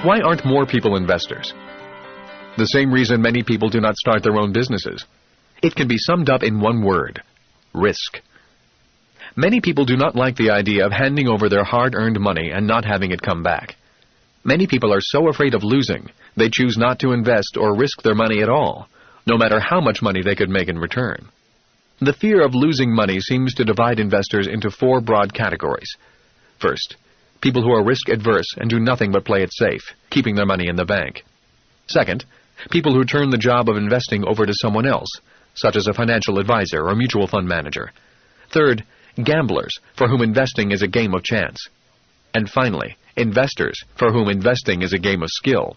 Why aren't more people investors? The same reason many people do not start their own businesses. It can be summed up in one word: risk. Many people do not like the idea of handing over their hard-earned money and not having it come back. Many people are so afraid of losing, they choose not to invest or risk their money at all, no matter how much money they could make in return. The fear of losing money seems to divide investors into four broad categories. First, people who are risk-adverse and do nothing but play it safe, keeping their money in the bank. Second, people who turn the job of investing over to someone else, such as a financial advisor or mutual fund manager. Third, gamblers, for whom investing is a game of chance. And finally, investors, for whom investing is a game of skill.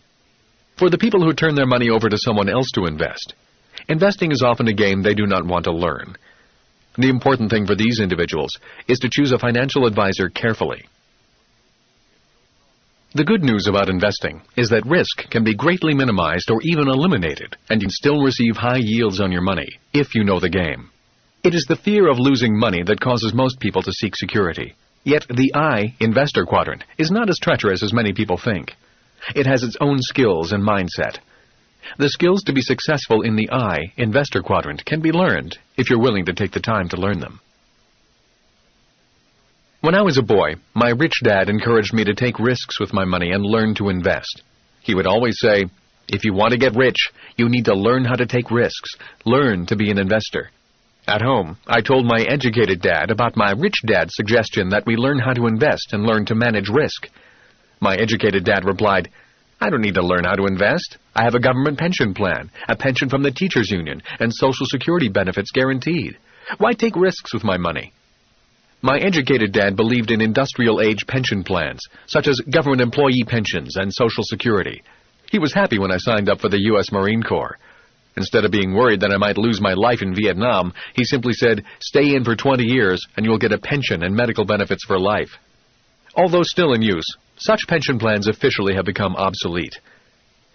For the people who turn their money over to someone else to invest, investing is often a game they do not want to learn. The important thing for these individuals is to choose a financial advisor carefully. The good news about investing is that risk can be greatly minimized or even eliminated, and you can still receive high yields on your money if you know the game. It is the fear of losing money that causes most people to seek security. Yet the I, investor quadrant, is not as treacherous as many people think. It has its own skills and mindset. The skills to be successful in the I, investor quadrant, can be learned if you're willing to take the time to learn them. When I was a boy, my rich dad encouraged me to take risks with my money and learn to invest. He would always say, "If you want to get rich, you need to learn how to take risks. Learn to be an investor." At home, I told my educated dad about my rich dad's suggestion that we learn how to invest and learn to manage risk. My educated dad replied, "I don't need to learn how to invest. I have a government pension plan, a pension from the teachers' union, and Social Security benefits guaranteed. Why take risks with my money?" My educated dad believed in industrial-age pension plans, such as government employee pensions and Social Security. He was happy when I signed up for the U.S. Marine Corps. Instead of being worried that I might lose my life in Vietnam, he simply said, "Stay in for 20 years and you'll get a pension and medical benefits for life." Although still in use, such pension plans officially have become obsolete.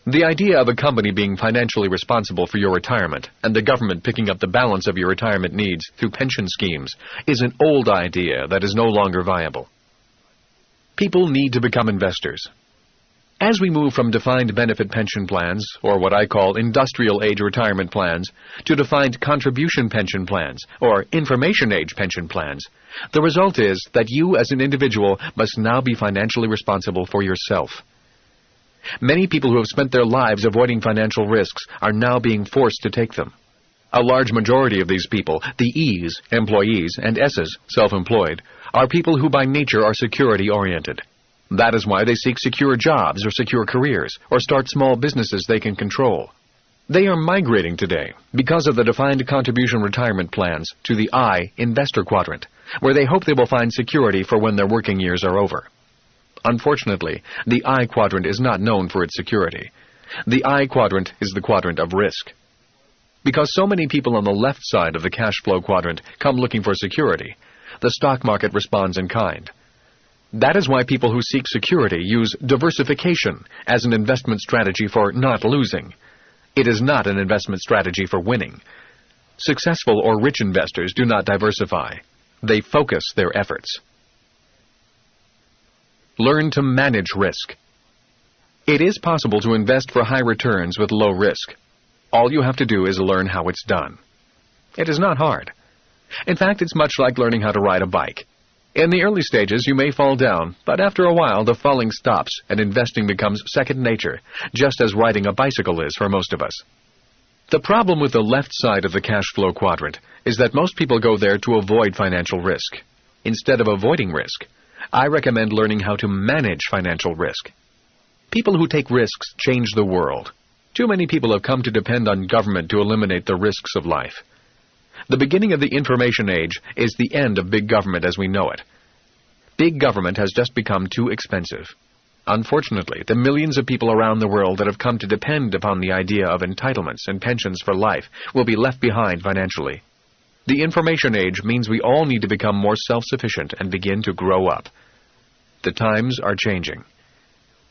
The idea of a company being financially responsible for your retirement and the government picking up the balance of your retirement needs through pension schemes is an old idea that is no longer viable. People need to become investors. As we move from defined benefit pension plans, or what I call industrial age retirement plans, to defined contribution pension plans, or information age pension plans, the result is that you as an individual must now be financially responsible for yourself. Many people who have spent their lives avoiding financial risks are now being forced to take them. A large majority of these people, the E's, employees, and S's, self-employed, are people who by nature are security-oriented. That is why they seek secure jobs or secure careers, or start small businesses they can control. They are migrating today because of the defined contribution retirement plans to the I, investor quadrant, where they hope they will find security for when their working years are over. Unfortunately, the I quadrant is not known for its security. The I quadrant is the quadrant of risk. Because so many people on the left side of the cash flow quadrant come looking for security, the stock market responds in kind. That is why people who seek security use diversification as an investment strategy for not losing. It is not an investment strategy for winning. Successful or rich investors do not diversify. They focus their efforts. Learn to manage risk. It is possible to invest for high returns with low risk. All you have to do is learn how it's done. It is not hard. In fact, it's much like learning how to ride a bike. In the early stages, you may fall down, but after a while, the falling stops and investing becomes second nature, just as riding a bicycle is for most of us. The problem with the left side of the cash flow quadrant is that most people go there to avoid financial risk. Instead of avoiding risk, I recommend learning how to manage financial risk. People who take risks change the world. Too many people have come to depend on government to eliminate the risks of life. The beginning of the information age is the end of big government as we know it. Big government has just become too expensive. Unfortunately, the millions of people around the world that have come to depend upon the idea of entitlements and pensions for life will be left behind financially. The information age means we all need to become more self-sufficient and begin to grow up. The times are changing.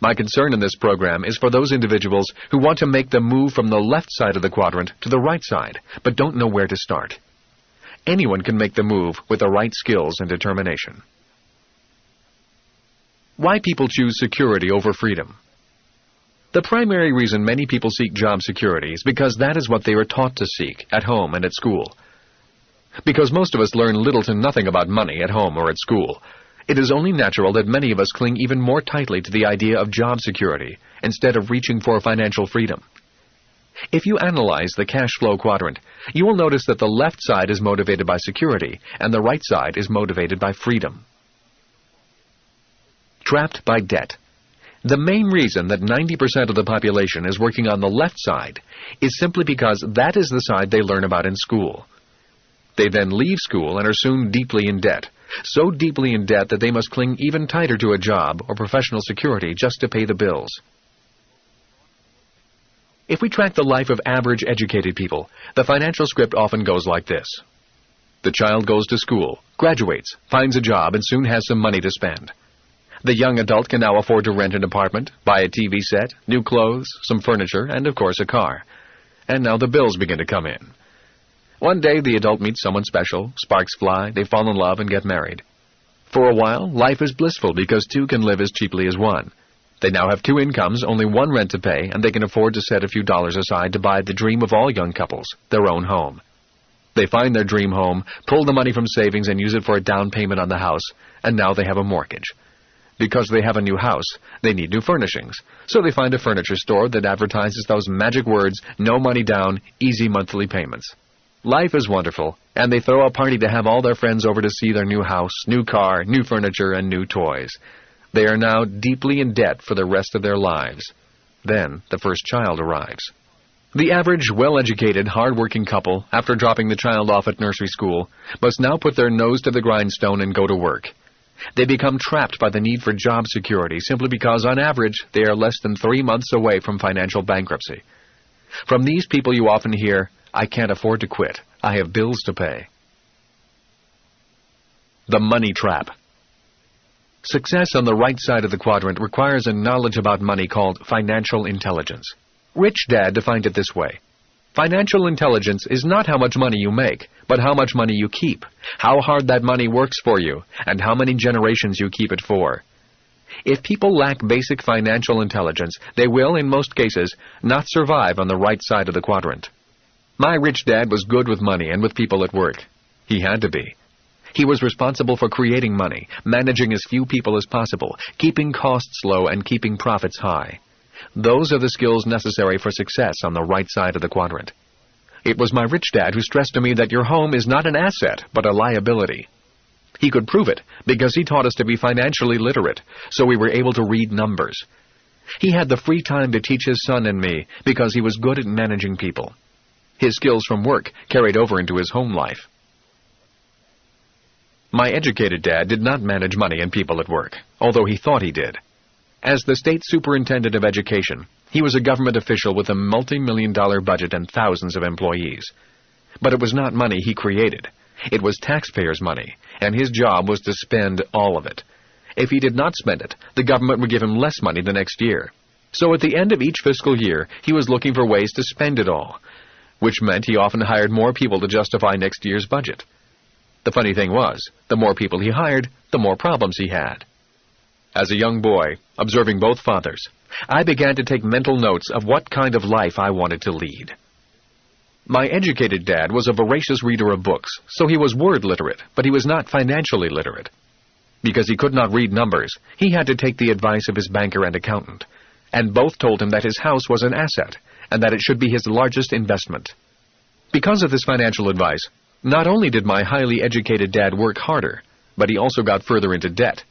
My concern in this program is for those individuals who want to make the move from the left side of the quadrant to the right side, but don't know where to start. Anyone can make the move with the right skills and determination. Why people choose security over freedom. The primary reason many people seek job security is because that is what they were taught to seek at home and at school. Because most of us learn little to nothing about money at home or at school, it is only natural that many of us cling even more tightly to the idea of job security instead of reaching for financial freedom. If you analyze the cash flow quadrant, you will notice that the left side is motivated by security and the right side is motivated by freedom. Trapped by debt. The main reason that 90% of the population is working on the left side is simply because that is the side they learn about in school. They then leave school and are soon deeply in debt, so deeply in debt that they must cling even tighter to a job or professional security just to pay the bills. If we track the life of average educated people, the financial script often goes like this. The child goes to school, graduates, finds a job, and soon has some money to spend. The young adult can now afford to rent an apartment, buy a TV set, new clothes, some furniture, and of course a car. And now the bills begin to come in. One day the adult meets someone special, sparks fly, they fall in love and get married. For a while, life is blissful because two can live as cheaply as one. They now have two incomes, only one rent to pay, and they can afford to set a few dollars aside to buy the dream of all young couples, their own home. They find their dream home, pull the money from savings and use it for a down payment on the house, and now they have a mortgage. Because they have a new house, they need new furnishings, so they find a furniture store that advertises those magic words, no money down, easy monthly payments. Life is wonderful, and they throw a party to have all their friends over to see their new house, new car, new furniture, and new toys. They are now deeply in debt for the rest of their lives. Then the first child arrives. The average, well-educated, hard-working couple, after dropping the child off at nursery school, must now put their nose to the grindstone and go to work. They become trapped by the need for job security simply because, on average, they are less than 3 months away from financial bankruptcy. From these people you often hear, "I can't afford to quit. I have bills to pay." The money trap. Success on the right side of the quadrant requires a knowledge about money called financial intelligence. Rich Dad defined it this way. Financial intelligence is not how much money you make, but how much money you keep, how hard that money works for you, and how many generations you keep it for. If people lack basic financial intelligence, they will, in most cases, not survive on the right side of the quadrant. My rich dad was good with money and with people at work. He had to be. He was responsible for creating money, managing as few people as possible, keeping costs low, and keeping profits high. Those are the skills necessary for success on the right side of the quadrant. It was my rich dad who stressed to me that your home is not an asset, but a liability. He could prove it because he taught us to be financially literate, so we were able to read numbers. He had the free time to teach his son and me because he was good at managing people. His skills from work carried over into his home life. My educated dad did not manage money and people at work, although he thought he did. As the state superintendent of education, he was a government official with a multi-million-dollar budget and thousands of employees. But it was not money he created. It was taxpayers' money, and his job was to spend all of it. If he did not spend it, the government would give him less money the next year. So at the end of each fiscal year, he was looking for ways to spend it all, which meant he often hired more people to justify next year's budget. The funny thing was, the more people he hired, the more problems he had. As a young boy, observing both fathers, I began to take mental notes of what kind of life I wanted to lead. My educated dad was a voracious reader of books, so he was word literate, but he was not financially literate. Because he could not read numbers, he had to take the advice of his banker and accountant, and both told him that his house was an asset, and that it should be his largest investment. Because of this financial advice, not only did my highly educated dad work harder, but he also got further into debt.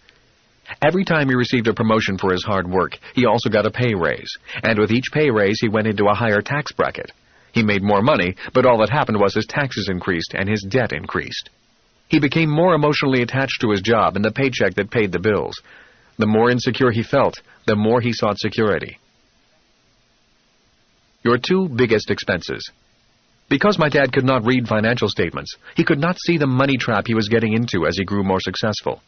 Every time he received a promotion for his hard work, he also got a pay raise, and with each pay raise he went into a higher tax bracket. He made more money, but all that happened was his taxes increased and his debt increased. He became more emotionally attached to his job and the paycheck that paid the bills. The more insecure he felt, the more he sought security. Your two biggest expenses. Because my dad could not read financial statements, he could not see the money trap he was getting into as he grew more successful.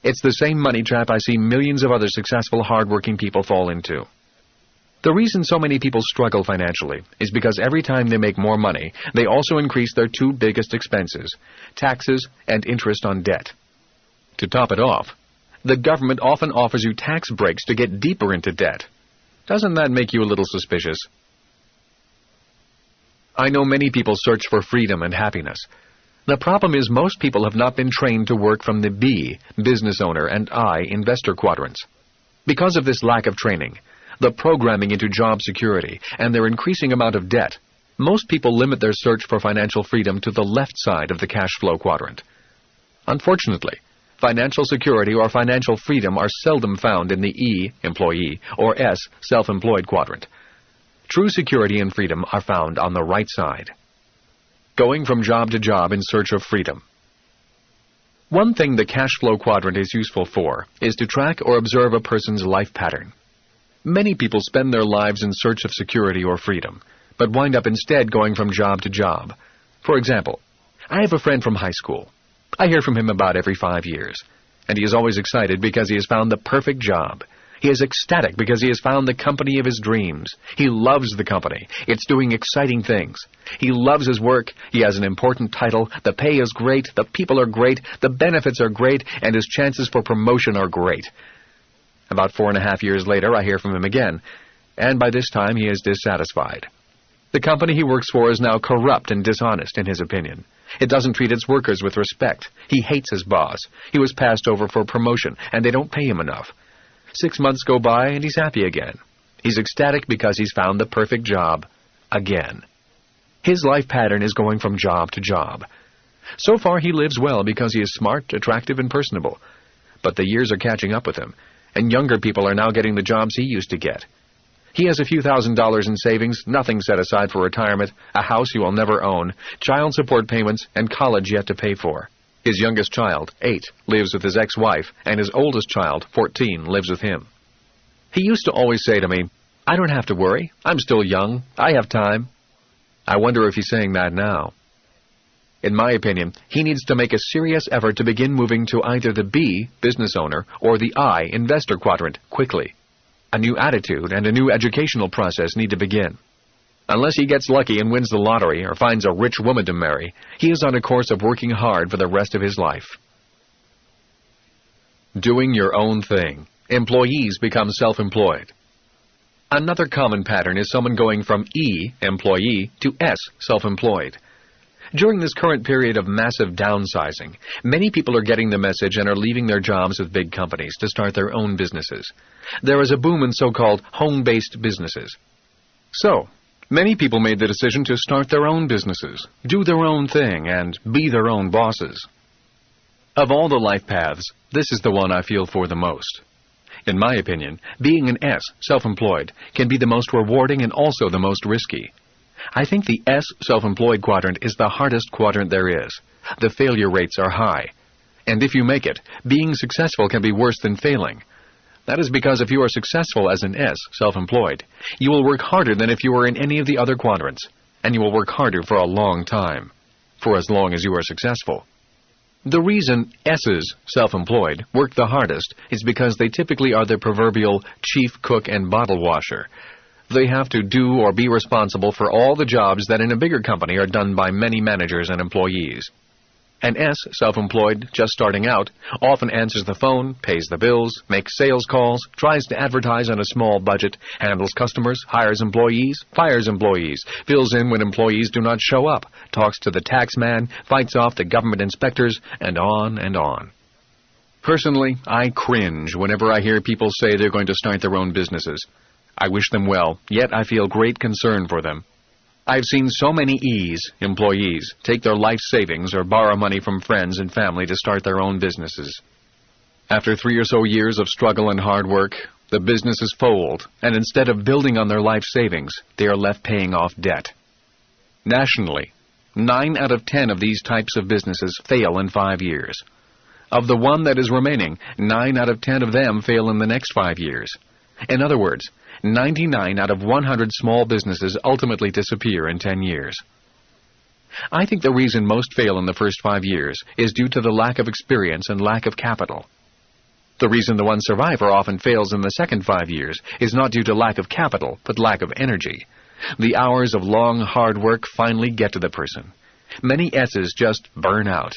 It's the same money trap I see millions of other successful, hard-working people fall into. The reason so many people struggle financially is because every time they make more money, they also increase their two biggest expenses, taxes and interest on debt. To top it off, the government often offers you tax breaks to get deeper into debt. Doesn't that make you a little suspicious? I know many people search for freedom and happiness. The problem is most people have not been trained to work from the B, business owner, and I, investor quadrants. Because of this lack of training, the programming into job security, and their increasing amount of debt, most people limit their search for financial freedom to the left side of the cash flow quadrant. Unfortunately, financial security or financial freedom are seldom found in the E, employee, or S, self-employed quadrant. True security and freedom are found on the right side. Going from job to job in search of freedom. One thing the cash flow quadrant is useful for is to track or observe a person's life pattern. Many people spend their lives in search of security or freedom, but wind up instead going from job to job. For example, I have a friend from high school. I hear from him about every 5 years, and he is always excited because he has found the perfect job. He is ecstatic because he has found the company of his dreams. He loves the company. It's doing exciting things. He loves his work. He has an important title. The pay is great. The people are great. The benefits are great. And his chances for promotion are great. About 4.5 years later, I hear from him again, and by this time he is dissatisfied. The company he works for is now corrupt and dishonest, in his opinion. It doesn't treat its workers with respect. He hates his boss. He was passed over for promotion, and they don't pay him enough. 6 months go by, and he's happy again. He's ecstatic because he's found the perfect job again. His life pattern is going from job to job. So far, he lives well because he is smart, attractive, and personable. But the years are catching up with him, and younger people are now getting the jobs he used to get. He has a few $1,000s in savings, nothing set aside for retirement, a house he will never own, child support payments, and college yet to pay for. His youngest child, 8, lives with his ex-wife, and his oldest child, 14, lives with him. He used to always say to me, "I don't have to worry. I'm still young. I have time." I wonder if he's saying that now. In my opinion, he needs to make a serious effort to begin moving to either the B, business owner, or the I, investor quadrant, quickly. A new attitude and a new educational process need to begin. Unless he gets lucky and wins the lottery or finds a rich woman to marry, he is on a course of working hard for the rest of his life. Doing your own thing. Employees become self-employed. Another common pattern is someone going from E, employee, to S, self-employed. During this current period of massive downsizing, many people are getting the message and are leaving their jobs with big companies to start their own businesses. There is a boom in so-called home-based businesses. So, many people made the decision to start their own businesses, do their own thing, and be their own bosses. Of all the life paths, this is the one I feel for the most. In my opinion, being an S, self-employed, can be the most rewarding and also the most risky. I think the S, self-employed quadrant is the hardest quadrant there is. The failure rates are high. And if you make it, being successful can be worse than failing. That is because if you are successful as an S, self-employed, you will work harder than if you were in any of the other quadrants, and you will work harder for a long time, for as long as you are successful. The reason S's, self-employed, work the hardest is because they typically are the proverbial chief cook and bottle washer. They have to do or be responsible for all the jobs that in a bigger company are done by many managers and employees. An S, self-employed, just starting out, often answers the phone, pays the bills, makes sales calls, tries to advertise on a small budget, handles customers, hires employees, fires employees, fills in when employees do not show up, talks to the tax man, fights off the government inspectors, and on and on. Personally, I cringe whenever I hear people say they're going to start their own businesses. I wish them well, yet I feel great concern for them. I've seen so many E's, employees, take their life savings or borrow money from friends and family to start their own businesses. After 3 or so years of struggle and hard work, the businesses fold, and instead of building on their life savings, they are left paying off debt. Nationally, 9 out of 10 of these types of businesses fail in 5 years. Of the one that is remaining, 9 out of 10 of them fail in the next 5 years. In other words, 99 out of 100 small businesses ultimately disappear in 10 years. I think the reason most fail in the first 5 years is due to the lack of experience and lack of capital. The reason the one survivor often fails in the second 5 years is not due to lack of capital, but lack of energy. The hours of long, hard work finally get to the person. Many S's just burn out.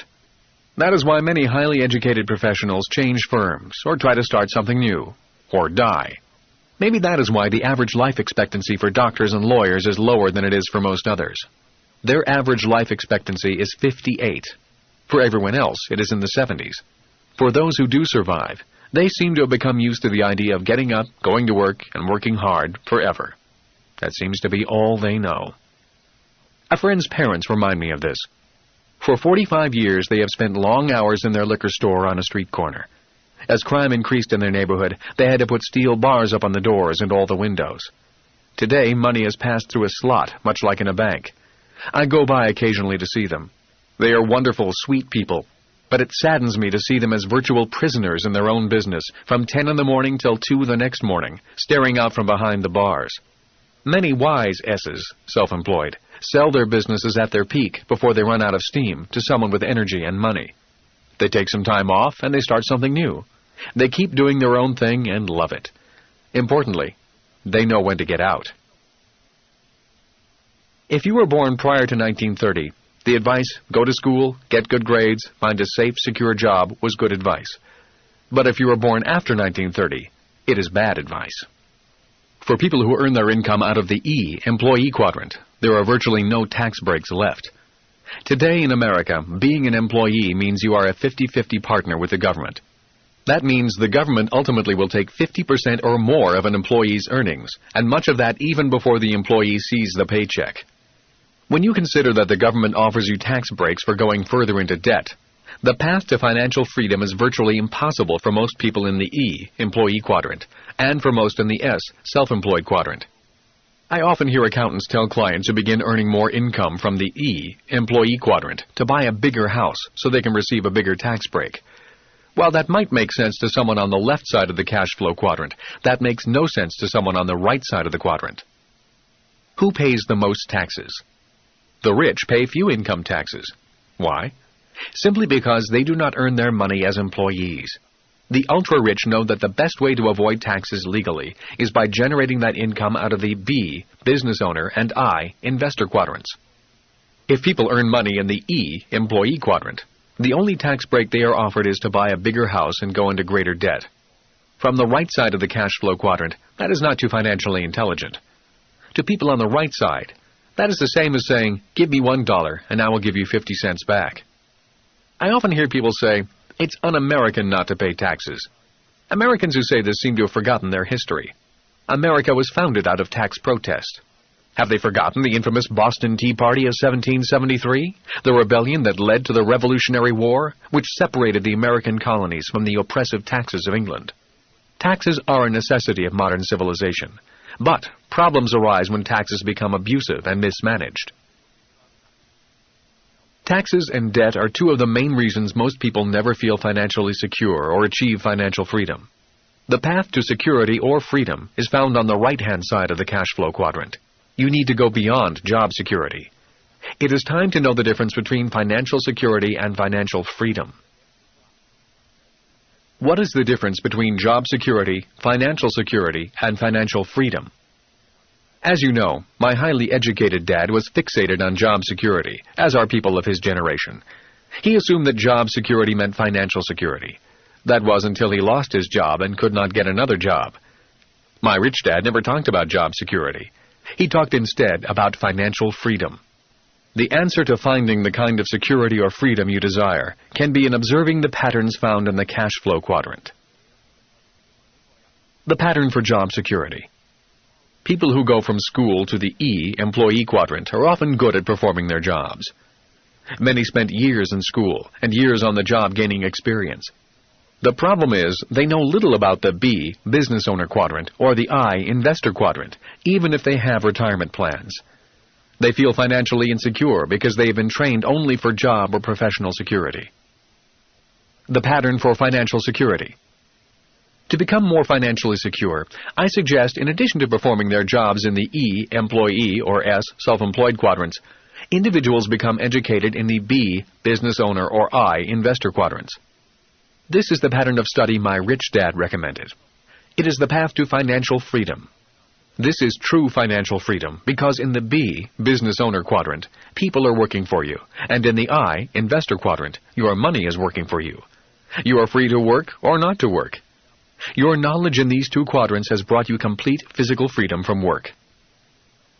That is why many highly educated professionals change firms, or try to start something new, or die. Maybe that is why the average life expectancy for doctors and lawyers is lower than it is for most others. Their average life expectancy is 58. For everyone else, it is in the 70s. For those who do survive, they seem to have become used to the idea of getting up, going to work, and working hard forever. That seems to be all they know. A friend's parents remind me of this. For 45 years, they have spent long hours in their liquor store on a street corner. As crime increased in their neighborhood, they had to put steel bars up on the doors and all the windows. Today, money is passed through a slot, much like in a bank. I go by occasionally to see them. They are wonderful, sweet people, but it saddens me to see them as virtual prisoners in their own business, from 10 in the morning till 2 the next morning, staring out from behind the bars. Many wise S's, self-employed, sell their businesses at their peak before they run out of steam to someone with energy and money. They take some time off and they start something new. They keep doing their own thing and love it. Importantly, they know when to get out. If you were born prior to 1930, the advice, go to school, get good grades, find a safe, secure job, was good advice. But if you were born after 1930, it is bad advice. For people who earn their income out of the E, employee quadrant, there are virtually no tax breaks left. Today in America, being an employee means you are a 50-50 partner with the government. That means the government ultimately will take 50% or more of an employee's earnings, and much of that even before the employee sees the paycheck. When you consider that the government offers you tax breaks for going further into debt, the path to financial freedom is virtually impossible for most people in the E, employee quadrant, and for most in the S, self-employed quadrant. I often hear accountants tell clients who begin earning more income from the E, employee quadrant, to buy a bigger house so they can receive a bigger tax break. While that might make sense to someone on the left side of the cash flow quadrant, that makes no sense to someone on the right side of the quadrant. Who pays the most taxes? The rich pay few income taxes. Why? Simply because they do not earn their money as employees. The ultra-rich know that the best way to avoid taxes legally is by generating that income out of the B, business owner, and I, investor quadrants. If people earn money in the E, employee quadrant, the only tax break they are offered is to buy a bigger house and go into greater debt. From the right side of the cash flow quadrant, that is not too financially intelligent. To people on the right side, that is the same as saying, give me $1 and I will give you 50 cents back. I often hear people say, it's un-American not to pay taxes. Americans who say this seem to have forgotten their history. America was founded out of tax protest. Have they forgotten the infamous Boston Tea Party of 1773? The rebellion that led to the Revolutionary War, which separated the American colonies from the oppressive taxes of England. Taxes are a necessity of modern civilization, but problems arise when taxes become abusive and mismanaged. Taxes and debt are two of the main reasons most people never feel financially secure or achieve financial freedom. The path to security or freedom is found on the right-hand side of the cash flow quadrant. You need to go beyond job security. It is time to know the difference between financial security and financial freedom. What is the difference between job security, financial security, and financial freedom? As you know, my highly educated dad was fixated on job security, as are people of his generation. He assumed that job security meant financial security. That was until he lost his job and could not get another job. My rich dad never talked about job security. He talked instead about financial freedom. The answer to finding the kind of security or freedom you desire can be in observing the patterns found in the cash flow quadrant. The pattern for job security. People who go from school to the E, employee quadrant, are often good at performing their jobs. Many spent years in school and years on the job gaining experience. The problem is they know little about the B, business owner quadrant, or the I, investor quadrant, even if they have retirement plans. They feel financially insecure because they have been trained only for job or professional security. The pattern for financial security. To become more financially secure, I suggest, in addition to performing their jobs in the E, employee, or S, self-employed quadrants, individuals become educated in the B, business owner, or I, investor quadrants. This is the pattern of study my rich dad recommended. It is the path to financial freedom. This is true financial freedom because in the B, business owner quadrant, people are working for you, and in the I, investor quadrant, your money is working for you. You are free to work or not to work. Your knowledge in these two quadrants has brought you complete physical freedom from work.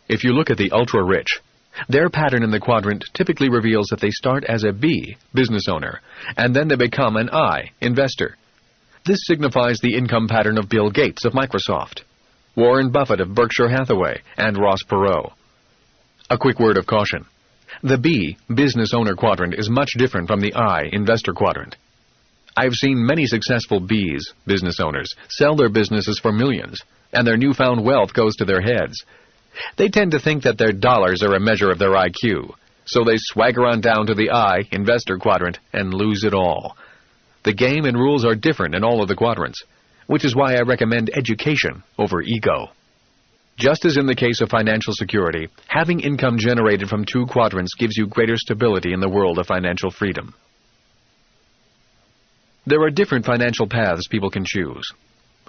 If you look at the ultra-rich, their pattern in the quadrant typically reveals that they start as a B, business owner, and then they become an I, investor. This signifies the income pattern of Bill Gates of Microsoft, Warren Buffett of Berkshire Hathaway, and Ross Perot. A quick word of caution. The B, business owner quadrant, is much different from the I, investor quadrant. I've seen many successful Bs, business owners, sell their businesses for millions, and their newfound wealth goes to their heads. They tend to think that their dollars are a measure of their IQ, so they swagger on down to the I, investor quadrant, and lose it all. The game and rules are different in all of the quadrants, which is why I recommend education over ego. Just as in the case of financial security, having income generated from two quadrants gives you greater stability in the world of financial freedom. There are different financial paths people can choose.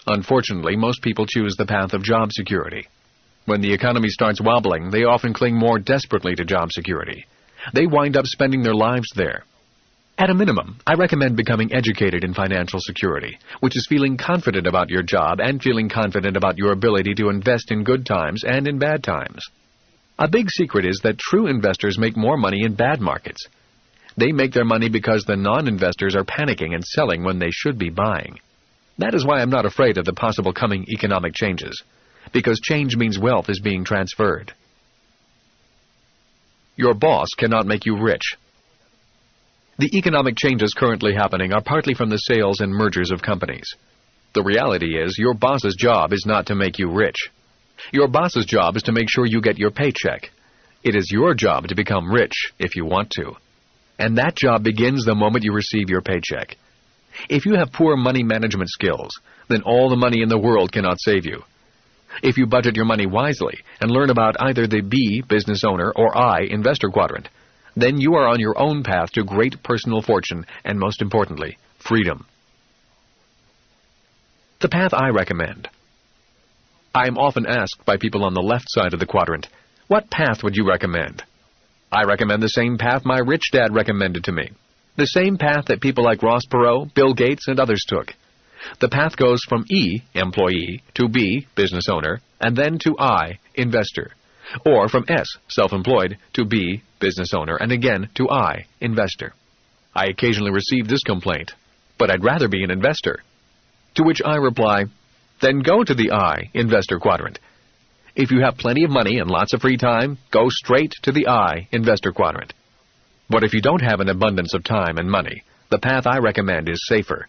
Unfortunately, most people choose the path of job security. When the economy starts wobbling, they often cling more desperately to job security. They wind up spending their lives there. At a minimum, I recommend becoming educated in financial security, which is feeling confident about your job and feeling confident about your ability to invest in good times and in bad times. A big secret is that true investors make more money in bad markets. They make their money because the non-investors are panicking and selling when they should be buying. That is why I'm not afraid of the possible coming economic changes, because change means wealth is being transferred. Your boss cannot make you rich. The economic changes currently happening are partly from the sales and mergers of companies. The reality is your boss's job is not to make you rich. Your boss's job is to make sure you get your paycheck. It is your job to become rich if you want to. And that job begins the moment you receive your paycheck. If you have poor money management skills, then all the money in the world cannot save you. If you budget your money wisely and learn about either the B, business owner, or I, investor quadrant, then you are on your own path to great personal fortune and, most importantly, freedom. The path I recommend. I am often asked by people on the left side of the quadrant, what path would you recommend? I recommend the same path my rich dad recommended to me. The same path that people like Ross Perot, Bill Gates, and others took. The path goes from E, employee, to B, business owner, and then to I, investor. Or from S, self-employed, to B, business owner, and again to I, investor. I occasionally receive this complaint, but I'd rather be an investor. To which I reply, then go to the I, investor quadrant. If you have plenty of money and lots of free time, go straight to the I, investor quadrant. But if you don't have an abundance of time and money, the path I recommend is safer.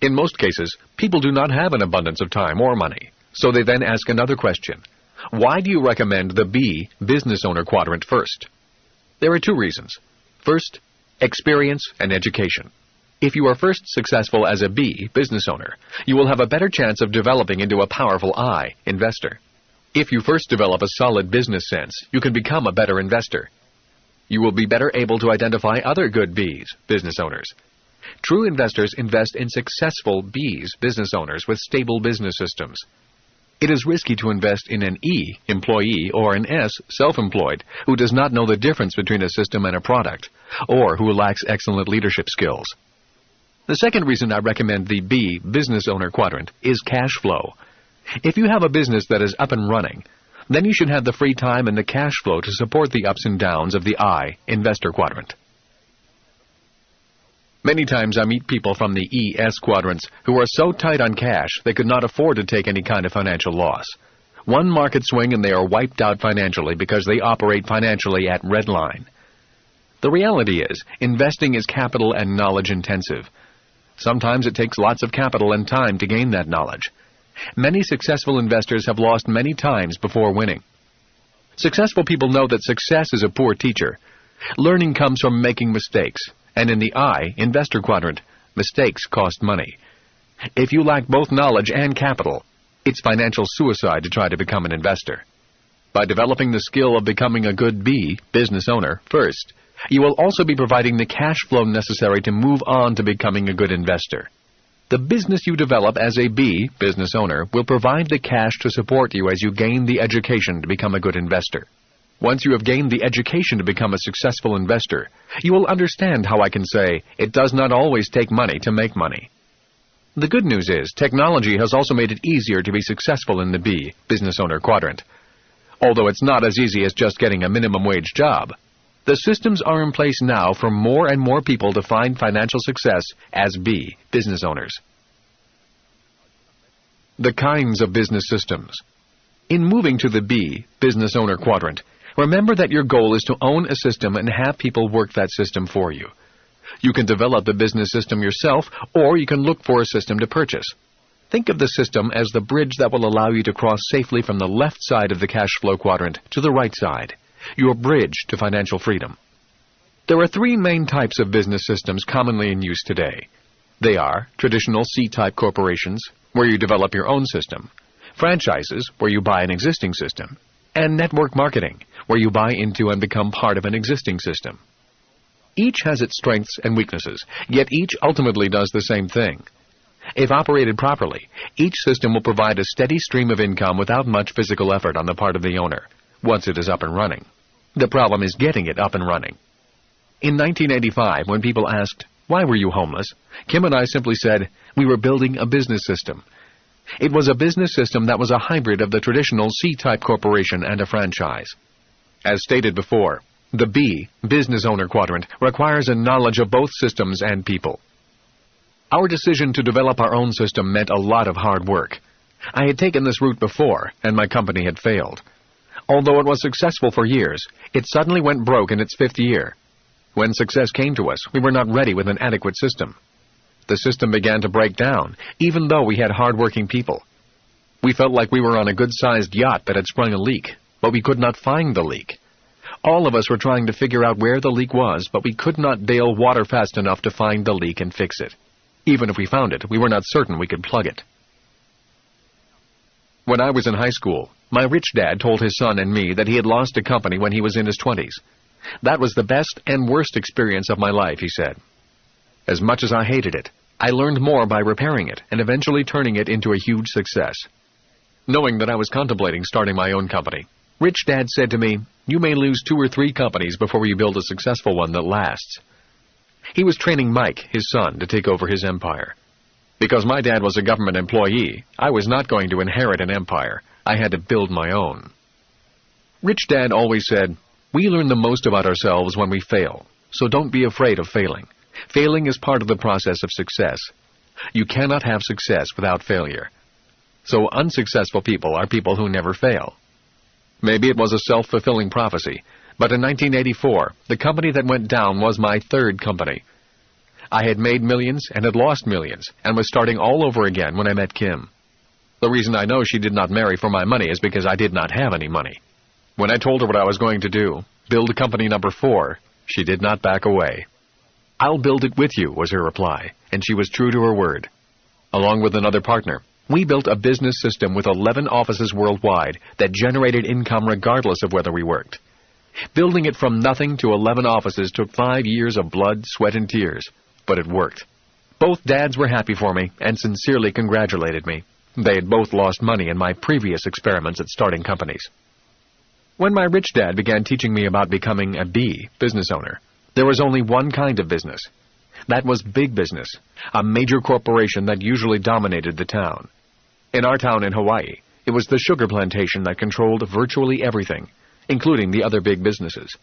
In most cases, people do not have an abundance of time or money, so they then ask another question. Why do you recommend the B, business owner quadrant first? There are two reasons. First, experience and education. If you are first successful as a B, business owner, you will have a better chance of developing into a powerful I, investor. If you first develop a solid business sense, you can become a better investor. You will be better able to identify other good Bs, business owners. True investors invest in successful Bs, business owners with stable business systems. It is risky to invest in an E, employee, or an S, self-employed, who does not know the difference between a system and a product, or who lacks excellent leadership skills. The second reason I recommend the B, business owner quadrant, is cash flow. If you have a business that is up and running, then you should have the free time and the cash flow to support the ups and downs of the I, investor quadrant. Many times I meet people from the ES quadrants who are so tight on cash they could not afford to take any kind of financial loss. One market swing and they are wiped out financially because they operate financially at red line. The reality is, investing is capital and knowledge intensive. Sometimes it takes lots of capital and time to gain that knowledge. Many successful investors have lost many times before winning. Successful people know that success is a poor teacher. Learning comes from making mistakes. And in the I, investor quadrant, mistakes cost money. If you lack both knowledge and capital, it's financial suicide to try to become an investor. By developing the skill of becoming a good B, business owner, first, you will also be providing the cash flow necessary to move on to becoming a good investor. The business you develop as a B, business owner, will provide the cash to support you as you gain the education to become a good investor. Once you have gained the education to become a successful investor, you will understand how I can say, it does not always take money to make money. The good news is technology has also made it easier to be successful in the B, business owner quadrant. Although it's not as easy as just getting a minimum wage job, the systems are in place now for more and more people to find financial success as B, business owners. The kinds of business systems. In moving to the B, business owner quadrant, remember that your goal is to own a system and have people work that system for you. You can develop the business system yourself, or you can look for a system to purchase. Think of the system as the bridge that will allow you to cross safely from the left side of the cash flow quadrant to the right side, your bridge to financial freedom. There are three main types of business systems commonly in use today. They are traditional C-type corporations, where you develop your own system, franchises, where you buy an existing system, and network marketing, where you buy into and become part of an existing system. Each has its strengths and weaknesses, yet each ultimately does the same thing. If operated properly, each system will provide a steady stream of income without much physical effort on the part of the owner, once it is up and running. The problem is getting it up and running. In 1985, when people asked, "Why were you homeless?" Kim and I simply said, "We were building a business system." It was a business system that was a hybrid of the traditional C-type corporation and a franchise. As stated before, the B, business owner quadrant, requires a knowledge of both systems and people. Our decision to develop our own system meant a lot of hard work. I had taken this route before, and my company had failed. Although it was successful for years, it suddenly went broke in its 5th year. When success came to us, we were not ready with an adequate system. The system began to break down, even though we had hard-working people. We felt like we were on a good-sized yacht that had sprung a leak, but we could not find the leak. All of us were trying to figure out where the leak was, but we could not bail water fast enough to find the leak and fix it. Even if we found it, we were not certain we could plug it. When I was in high school, my rich dad told his son and me that he had lost a company when he was in his 20s. That was the best and worst experience of my life, he said. As much as I hated it, I learned more by repairing it and eventually turning it into a huge success. Knowing that I was contemplating starting my own company, Rich Dad said to me, "You may lose 2 or 3 companies before you build a successful one that lasts." He was training Mike, his son, to take over his empire. Because my dad was a government employee, I was not going to inherit an empire. I had to build my own. Rich Dad always said, "We learn the most about ourselves when we fail, so don't be afraid of failing. Failing is part of the process of success. You cannot have success without failure." So unsuccessful people are people who never fail. Maybe it was a self-fulfilling prophecy, but in 1984, the company that went down was my 3rd company. I had made millions and had lost millions, and was starting all over again when I met Kim. The reason I know she did not marry for my money is because I did not have any money. When I told her what I was going to do, build company number 4, she did not back away. "I'll build it with you," was her reply, and she was true to her word. Along with another partner, we built a business system with 11 offices worldwide that generated income regardless of whether we worked. Building it from nothing to 11 offices took 5 years of blood, sweat, and tears, but it worked. Both dads were happy for me and sincerely congratulated me. They had both lost money in my previous experiments at starting companies. When my rich dad began teaching me about becoming a B, business owner, there was only one kind of business. That was big business, a major corporation that usually dominated the town. In our town in Hawaii, it was the sugar plantation that controlled virtually everything, including the other big businesses.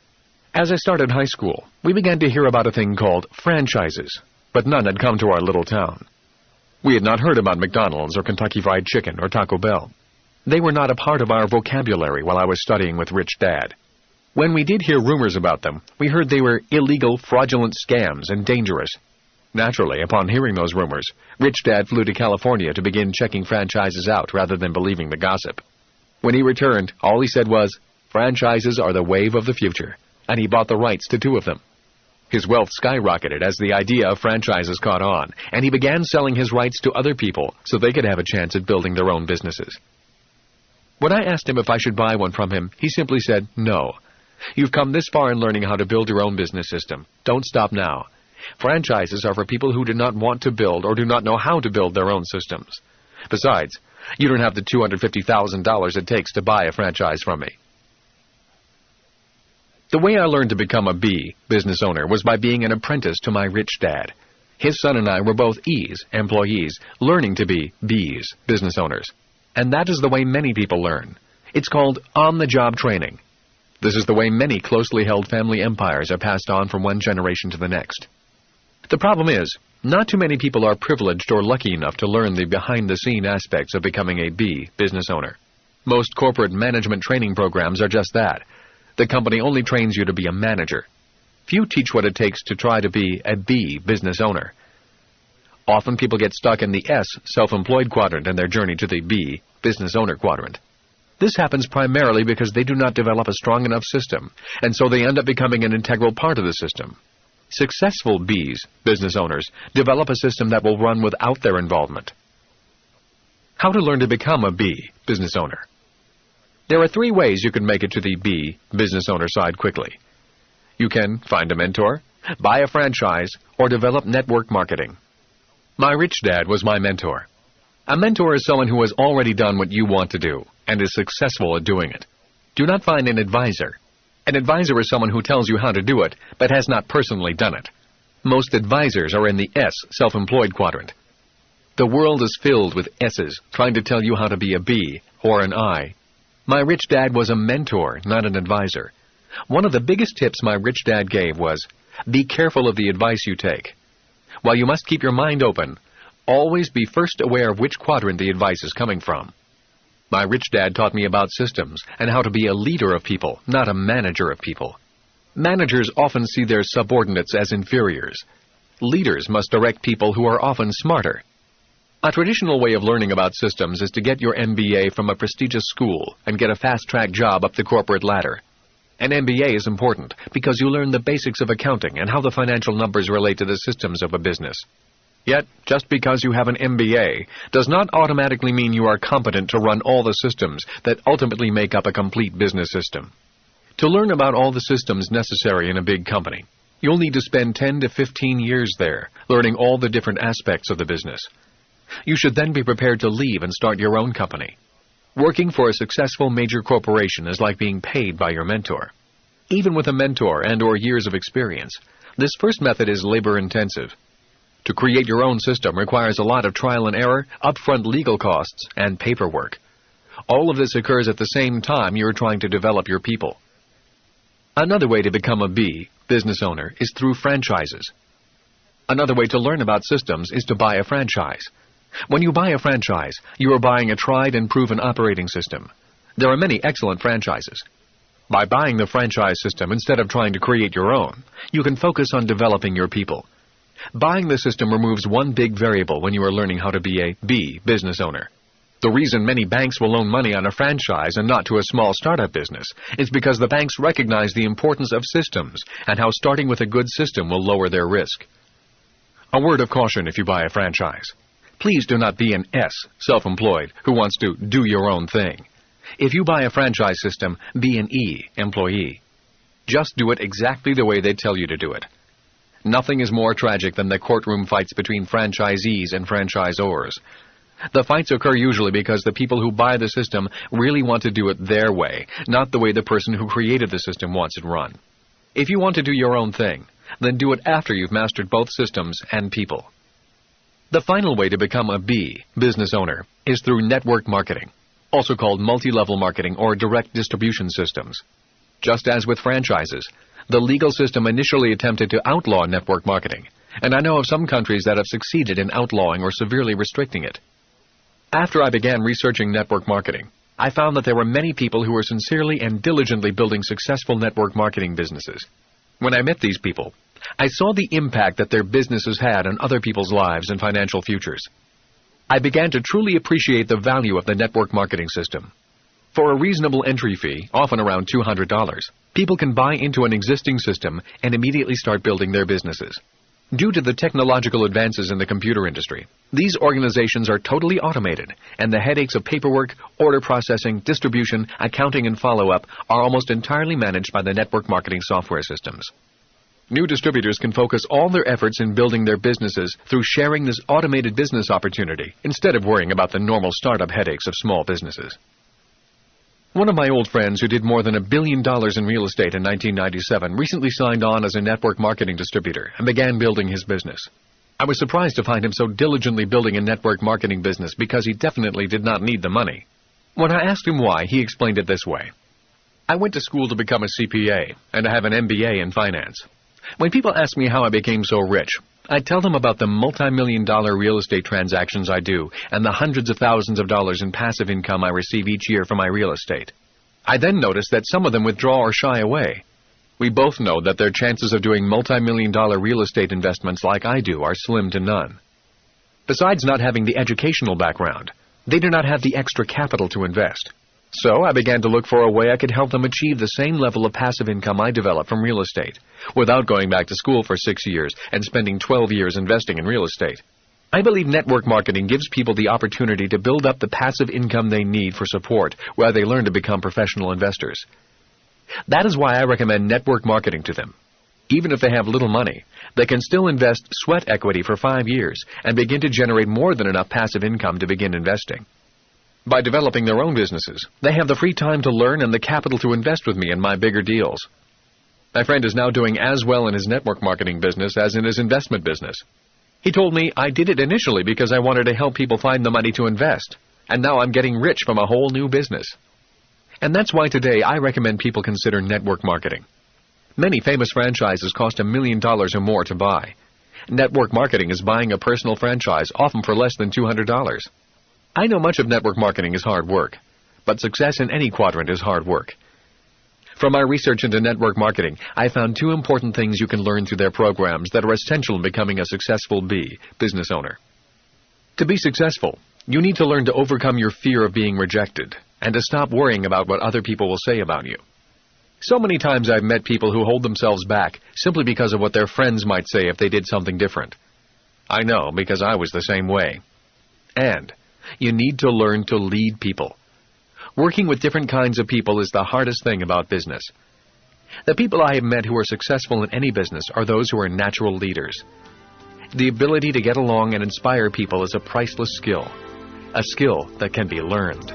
As I started high school, we began to hear about a thing called franchises, but none had come to our little town. We had not heard about McDonald's or Kentucky Fried Chicken or Taco Bell. They were not a part of our vocabulary while I was studying with Rich Dad. When we did hear rumors about them, we heard they were illegal, fraudulent scams and dangerous. Naturally, upon hearing those rumors, Rich Dad flew to California to begin checking franchises out rather than believing the gossip. When he returned, all he said was, "Franchises are the wave of the future," and he bought the rights to 2 of them. His wealth skyrocketed as the idea of franchises caught on, and he began selling his rights to other people so they could have a chance at building their own businesses. When I asked him if I should buy one from him, he simply said, "No. You've come this far in learning how to build your own business system. Don't stop now. Franchises are for people who do not want to build or do not know how to build their own systems. Besides, you don't have the $250,000 it takes to buy a franchise from me." The way I learned to become a B, business owner, was by being an apprentice to my rich dad. His son and I were both E's, employees, learning to be B's, business owners. And that is the way many people learn. It's called on-the-job training. This is the way many closely held family empires are passed on from one generation to the next. The problem is, not too many people are privileged or lucky enough to learn the behind-the-scene aspects of becoming a B, business owner. Most corporate management training programs are just that. The company only trains you to be a manager. Few teach what it takes to try to be a B, business owner. Often people get stuck in the S, self-employed quadrant in their journey to the B, business owner quadrant. This happens primarily because they do not develop a strong enough system, and so they end up becoming an integral part of the system. Successful B's, business owners, develop a system that will run without their involvement. How to learn to become a B, business owner. There are 3 ways you can make it to the B, business owner side quickly. You can find a mentor, buy a franchise, or develop network marketing. My rich dad was my mentor. A mentor is someone who has already done what you want to do and is successful at doing it. Do not find an advisor. An advisor is someone who tells you how to do it, but has not personally done it. Most advisors are in the S, self-employed quadrant. The world is filled with S's trying to tell you how to be a B or an I. My rich dad was a mentor, not an advisor. One of the biggest tips my rich dad gave was, be careful of the advice you take. While you must keep your mind open, always be first aware of which quadrant the advice is coming from. My rich dad taught me about systems and how to be a leader of people, not a manager of people. Managers often see their subordinates as inferiors. Leaders must direct people who are often smarter. A traditional way of learning about systems is to get your MBA from a prestigious school and get a fast-track job up the corporate ladder. An MBA is important because you learn the basics of accounting and how the financial numbers relate to the systems of a business. Yet, just because you have an MBA does not automatically mean you are competent to run all the systems that ultimately make up a complete business system. To learn about all the systems necessary in a big company, you'll need to spend 10 to 15 years there, learning all the different aspects of the business. You should then be prepared to leave and start your own company. Working for a successful major corporation is like being paid by your mentor. Even with a mentor and/or years of experience, this first method is labor-intensive. To create your own system requires a lot of trial and error, upfront legal costs, and paperwork. All of this occurs at the same time you are trying to develop your people. Another way to become a B, business owner, is through franchises. Another way to learn about systems is to buy a franchise. When you buy a franchise, you are buying a tried and proven operating system. There are many excellent franchises. By buying the franchise system instead of trying to create your own, you can focus on developing your people. Buying the system removes one big variable when you are learning how to be a B, business owner. The reason many banks will loan money on a franchise and not to a small startup business is because the banks recognize the importance of systems and how starting with a good system will lower their risk. A word of caution if you buy a franchise. Please do not be an S, self-employed, who wants to do your own thing. If you buy a franchise system, be an E, employee. Just do it exactly the way they tell you to do it. Nothing is more tragic than the courtroom fights between franchisees and franchisors. The fights occur usually because the people who buy the system really want to do it their way, not the way the person who created the system wants it run. If you want to do your own thing, then do it after you've mastered both systems and people. The final way to become a B, business owner, is through network marketing, also called multi-level marketing or direct distribution systems. Just as with franchises, the legal system initially attempted to outlaw network marketing, and I know of some countries that have succeeded in outlawing or severely restricting it. After I began researching network marketing, I found that there were many people who were sincerely and diligently building successful network marketing businesses. When I met these people, I saw the impact that their businesses had on other people's lives and financial futures. I began to truly appreciate the value of the network marketing system. For a reasonable entry fee, often around $200, people can buy into an existing system and immediately start building their businesses. Due to the technological advances in the computer industry, these organizations are totally automated, and the headaches of paperwork, order processing, distribution, accounting, and follow-up are almost entirely managed by the network marketing software systems. New distributors can focus all their efforts in building their businesses through sharing this automated business opportunity instead of worrying about the normal startup headaches of small businesses. One of my old friends who did more than $1 billion in real estate in 1997 recently signed on as a network marketing distributor and began building his business. I was surprised to find him so diligently building a network marketing business because he definitely did not need the money. When I asked him why, he explained it this way. I went to school to become a CPA, and I have an MBA in finance. When people ask me how I became so rich, I tell them about the multi-million-dollar real estate transactions I do and the hundreds of thousands of dollars in passive income I receive each year from my real estate. I then notice that some of them withdraw or shy away. We both know that their chances of doing multi-million-dollar real estate investments like I do are slim to none. Besides not having the educational background, they do not have the extra capital to invest. So I began to look for a way I could help them achieve the same level of passive income I developed from real estate, without going back to school for 6 years and spending 12 years investing in real estate. I believe network marketing gives people the opportunity to build up the passive income they need for support while they learn to become professional investors. That is why I recommend network marketing to them. Even if they have little money, they can still invest sweat equity for 5 years and begin to generate more than enough passive income to begin investing. By developing their own businesses, they have the free time to learn and the capital to invest with me in my bigger deals. My friend is now doing as well in his network marketing business as in his investment business. He told me, I did it initially because I wanted to help people find the money to invest, and now I'm getting rich from a whole new business. And that's why today I recommend people consider network marketing. Many famous franchises cost $1 million or more to buy. Network marketing is buying a personal franchise, often for less than $200. I know much of network marketing is hard work, but success in any quadrant is hard work. From my research into network marketing, I found 2 important things you can learn through their programs that are essential in becoming a successful business owner. To be successful, you need to learn to overcome your fear of being rejected and to stop worrying about what other people will say about you. So many times I've met people who hold themselves back simply because of what their friends might say if they did something different. I know because I was the same way. And you need to learn to lead people. Working with different kinds of people is the hardest thing about business. The people I have met who are successful in any business are those who are natural leaders. The ability to get along and inspire people is a priceless skill, a skill that can be learned.